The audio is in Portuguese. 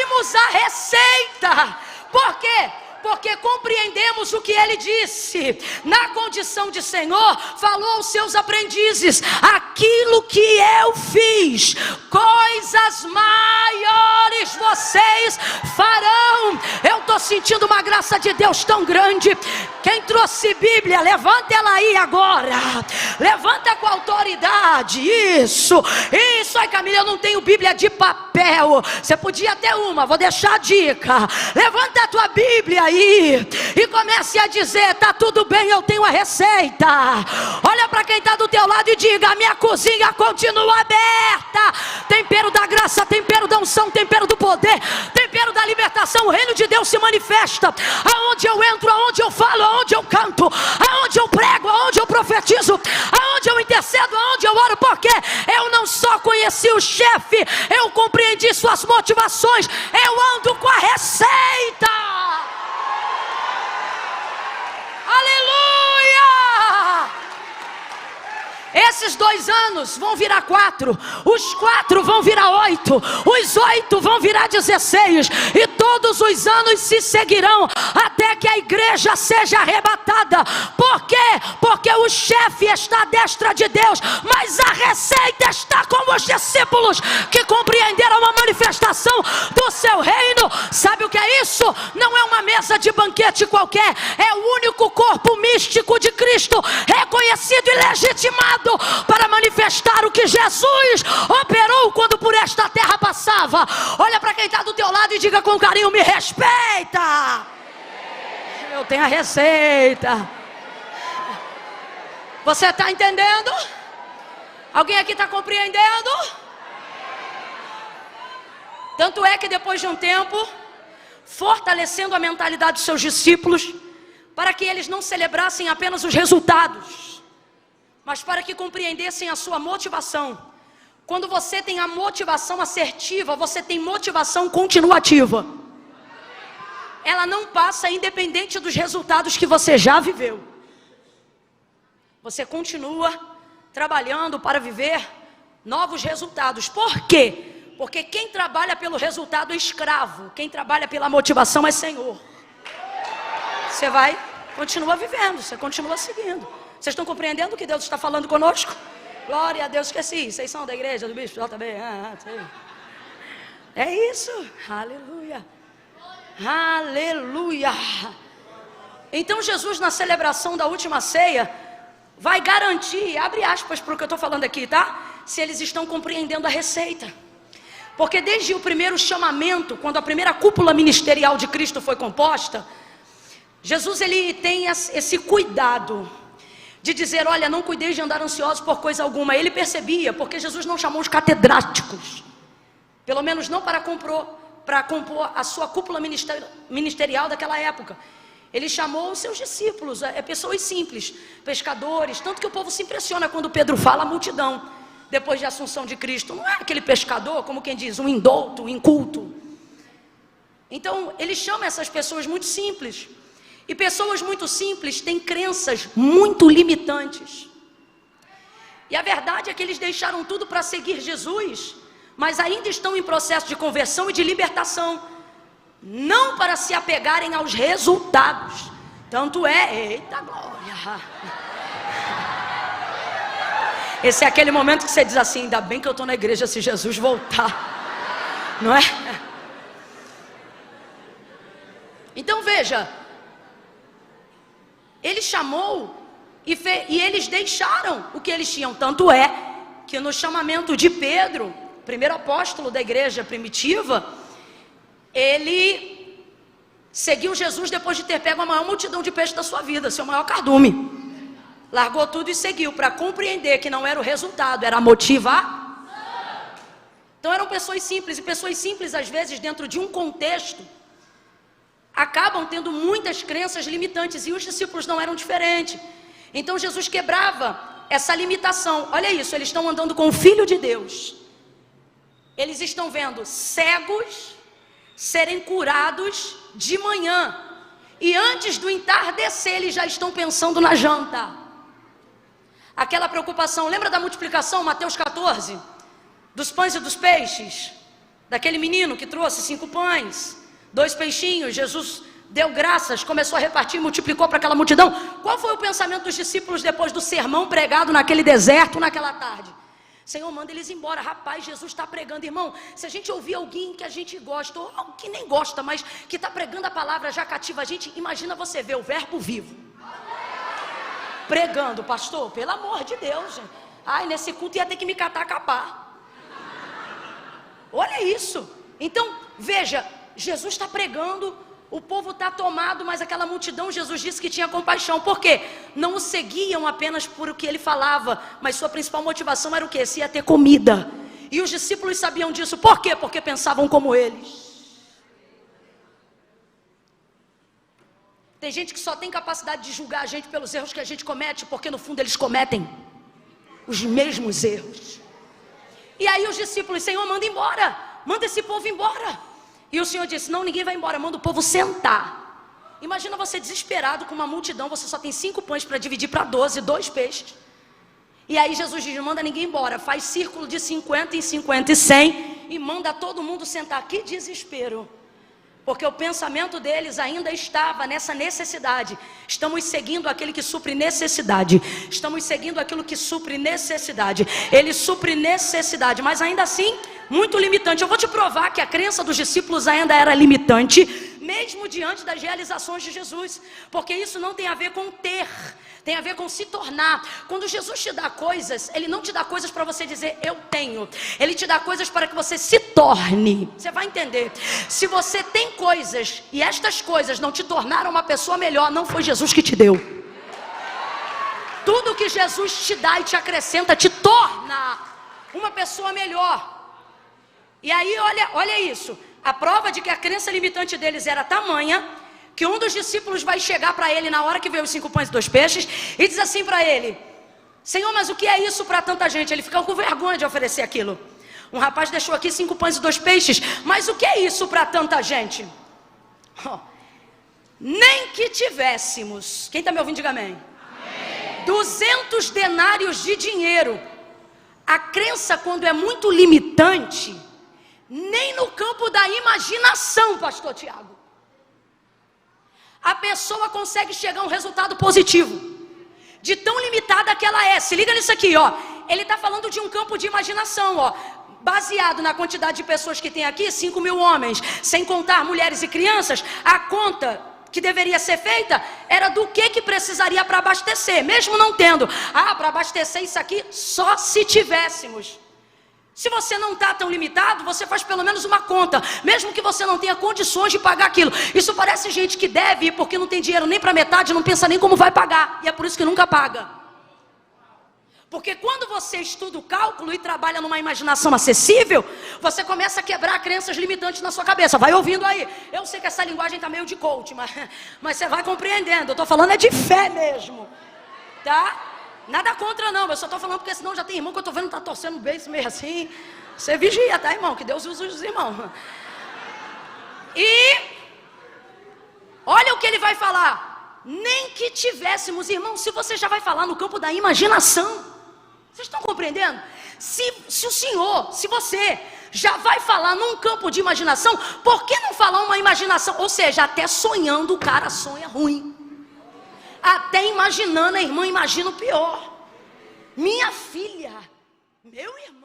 ouvimos a receita. Por quê? Porque compreendemos o que ele disse. Na condição de Senhor, falou aos seus aprendizes: aquilo que eu fiz, coisas maiores vocês farão. Eu estou sentindo uma graça de Deus tão grande. Quem trouxe Bíblia, levanta ela aí agora. Levanta com autoridade. Isso. Ai, Camila, eu não tenho Bíblia de papel. Você podia ter uma, vou deixar a dica. Levanta a tua Bíblia aí e comece a dizer: tá tudo bem, eu tenho a receita. Olha para quem está do teu lado e diga: a minha cozinha continua aberta. Tempero da graça, tempero da unção, tempero do poder, tempero da libertação. O reino de Deus se manifesta aonde eu entro, aonde eu falo, aonde eu canto, aonde eu prego, aonde eu profetizo, aonde eu intercedo, aonde eu oro. Porque eu não só conheci o chefe, eu compreendi suas motivações. Eu ando com a receita. Aleluia! Esses 2 anos vão virar 4, os 4 vão virar 8, os 8 vão virar 16, e todos os anos se seguirão até que a igreja seja arrebatada. Por quê? Porque o chefe está à destra de Deus, mas a receita está com os discípulos que compreenderam a manifestação do seu reino. Sabe o que é isso? Não é uma mesa de banquete qualquer, é o único corpo místico de Cristo, reconhecido e legitimado para manifestar o que Jesus operou quando por esta terra passava. Olha para quem está do teu lado e diga com carinho: me respeita. Eu tenho a receita. Você está entendendo? Alguém aqui está compreendendo? Tanto é que depois de um tempo, fortalecendo a mentalidade dos seus discípulos, para que eles não celebrassem apenas os resultados, mas para que compreendessem a sua motivação. Quando você tem a motivação assertiva, você tem motivação continuativa. Ela não passa independente dos resultados que você já viveu. Você continua trabalhando para viver novos resultados. Por quê? Porque quem trabalha pelo resultado é escravo. Quem trabalha pela motivação é senhor. Você vai, continua vivendo, você continua seguindo. Vocês estão compreendendo o que Deus está falando conosco? Glória a Deus, esqueci. Vocês são da igreja do bispo JB? É isso. Aleluia. Aleluia. Então Jesus, na celebração da última ceia, vai garantir, abre aspas para o que eu estou falando aqui, tá? Se eles estão compreendendo a receita. Porque desde o primeiro chamamento, quando a primeira cúpula ministerial de Cristo foi composta, Jesus ele tem esse cuidado de dizer: olha, não cuideis de andar ansiosos por coisa alguma. Ele percebia, porque Jesus não chamou os catedráticos, pelo menos não para compor a sua cúpula ministerial daquela época. Ele chamou os seus discípulos, pessoas simples, pescadores. Tanto que o povo se impressiona quando Pedro fala a multidão, depois de Assunção de Cristo. Não é aquele pescador, como quem diz, um indouto, um inculto. Então ele chama essas pessoas muito simples. E pessoas muito simples têm crenças muito limitantes. E a verdade é que eles deixaram tudo para seguir Jesus, mas ainda estão em processo de conversão e de libertação, não para se apegarem aos resultados. Tanto é, eita glória. Esse é aquele momento que você diz assim: ainda bem que eu estou na igreja se Jesus voltar. Não é? Então veja, ele chamou e eles deixaram o que eles tinham. Tanto é que no chamamento de Pedro, primeiro apóstolo da igreja primitiva, ele seguiu Jesus depois de ter pego a maior multidão de peixes da sua vida, seu maior cardume. Largou tudo e seguiu, para compreender que não era o resultado, era a motivação. Então eram pessoas simples, e pessoas simples às vezes dentro de um contexto acabam tendo muitas crenças limitantes, e os discípulos não eram diferentes. Então Jesus quebrava essa limitação. Olha isso, eles estão andando com o Filho de Deus. Eles estão vendo cegos serem curados de manhã, e antes do entardecer eles já estão pensando na janta. Aquela preocupação, lembra da multiplicação, Mateus 14? Dos pães e dos peixes? daquele menino que trouxe 5 pães, 2 peixinhos. Jesus deu graças, começou a repartir, multiplicou para aquela multidão. Qual foi o pensamento dos discípulos depois do sermão pregado naquele deserto, naquela tarde? Senhor, manda eles embora. Rapaz, Jesus está pregando. Irmão, se a gente ouvir alguém que a gente gosta, ou alguém que nem gosta, mas que está pregando a palavra, já cativa a gente. Imagina você ver o verbo vivo pregando. Pastor, pelo amor de Deus, gente. Ai, nesse culto ia ter que me catar a capar. Olha isso. Então, veja, Jesus está pregando, o povo está tomado, mas aquela multidão, Jesus disse que tinha compaixão. Por quê? Não o seguiam apenas por o que ele falava, mas sua principal motivação era o quê? Se ia ter comida. E os discípulos sabiam disso. Por quê? Porque pensavam como eles. Tem gente que só tem capacidade de julgar a gente pelos erros que a gente comete, porque no fundo eles cometem os mesmos erros. E aí os discípulos, Senhor, manda embora, manda esse povo embora. E o Senhor disse, não, ninguém vai embora, manda o povo sentar. Imagina você desesperado com uma multidão, você só tem 5 pães para dividir para 12, 2 peixes. E aí Jesus diz, manda ninguém embora, faz círculo de 50 em 50 e 100 e manda todo mundo sentar. Que desespero. Porque o pensamento deles ainda estava nessa necessidade. Estamos seguindo aquele que supre necessidade. Estamos seguindo aquilo que supre necessidade. Ele supre necessidade, mas ainda assim, muito limitante. Eu vou te provar que a crença dos discípulos ainda era limitante, mesmo diante das realizações de Jesus. Porque isso não tem a ver com ter, tem a ver com se tornar. Quando Jesus te dá coisas, Ele não te dá coisas para você dizer, eu tenho. Ele te dá coisas para que você se torne. Você vai entender. Se você tem coisas, e estas coisas não te tornaram uma pessoa melhor, não foi Jesus que te deu. Tudo que Jesus te dá e te acrescenta, te torna uma pessoa melhor. E aí, olha isso. A prova de que a crença limitante deles era tamanha, que um dos discípulos vai chegar para ele na hora que veio os 5 pães e 2 peixes e diz assim para ele, Senhor, mas o que é isso para tanta gente? Ele fica com vergonha de oferecer aquilo. Um rapaz deixou aqui 5 pães e 2 peixes, mas o que é isso para tanta gente? Oh, nem que tivéssemos, quem está me ouvindo diga amém, 200 denários de dinheiro. A crença, quando é muito limitante, nem no campo da imaginação, pastor Tiago, a pessoa consegue chegar a um resultado positivo, de tão limitada que ela é. Se liga nisso aqui, ó. Ele está falando de um campo de imaginação, ó. Baseado na quantidade de pessoas que tem aqui, 5.000 homens, sem contar mulheres e crianças, a conta que deveria ser feita era do que precisaria para abastecer, mesmo não tendo. Para abastecer isso aqui, só se tivéssemos. Se você não está tão limitado, você faz pelo menos uma conta, mesmo que você não tenha condições de pagar aquilo. Isso parece gente que deve, porque não tem dinheiro nem para metade, não pensa nem como vai pagar, e é por isso que nunca paga. Porque quando você estuda o cálculo e trabalha numa imaginação acessível, você começa a quebrar crenças limitantes na sua cabeça. Vai ouvindo aí. Eu sei que essa linguagem está meio de coach, mas você vai compreendendo. Eu estou falando é de fé mesmo, tá? Nada contra não, eu só estou falando porque senão já tem irmão que eu estou vendo que está torcendo o beijo meio assim. Você vigia, tá, irmão? Que Deus usa os irmãos. E olha o que ele vai falar. Nem que tivéssemos, irmão, se você já vai falar no campo da imaginação. Vocês estão compreendendo? Se o Senhor, se você já vai falar num campo de imaginação, por que não falar uma imaginação? Ou seja, até sonhando o cara sonha ruim. Até imaginando, a irmã imagina o pior. Minha filha, meu irmão.